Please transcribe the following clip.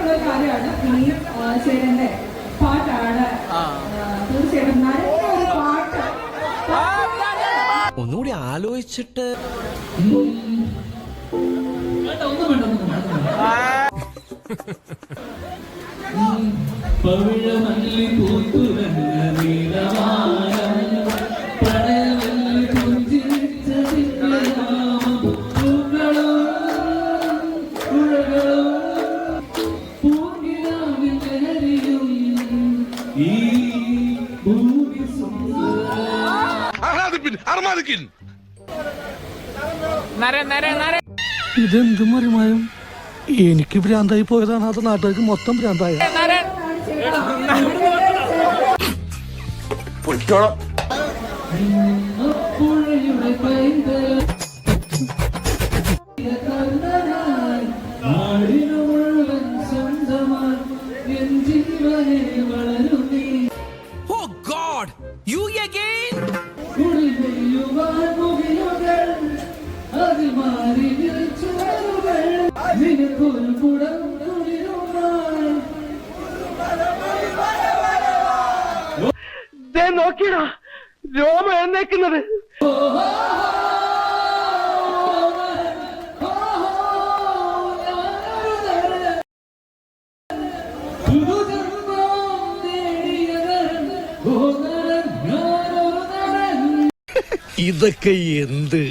ഉള്ള കാര്യമാണ്. ഇനിയും ചേരന്റെ പാട്ടാണ് തീർച്ചയായിട്ടും നല്ലൊരു പാട്ട്. ഒന്നുകൂടി ആലോചിച്ചിട്ട് പവിഴമല്ലി പൂത്തുലഞ്ഞ നീലവാനം പ്രണയമല്ലി പുഞ്ചിരിച്ച തിങ്കളാമം പൂക്കളും പുഴകളും പൂങ്കിനാവിൻ ലഹരിയും ഈ ഭൂമി സുന്ദരം. ഇതെന്തും മറിമായും എനിക്ക് ഭ്രാന്തായി പോയതാണ്, അത് നാട്ടുകാർക്ക് മൊത്തം ഭ്രാന്തായ. പുഴയുടെ പൈതൽ നാടിനു മുഴുവൻ സ്വന്തമായി എൻ ജീവനെ വളരും നീ. Oh God, you again? കുളിരുവാൻ മുകിലുകൾ അതിൽ മാറി വിളിച്ചുവരുകൾ നിനക്കൊരു കുടം കുളിരുമായി. നോക്കിയടാ രോമ എന്നേക്കുന്നത്. ഇതൊക്കെ എന്ത്?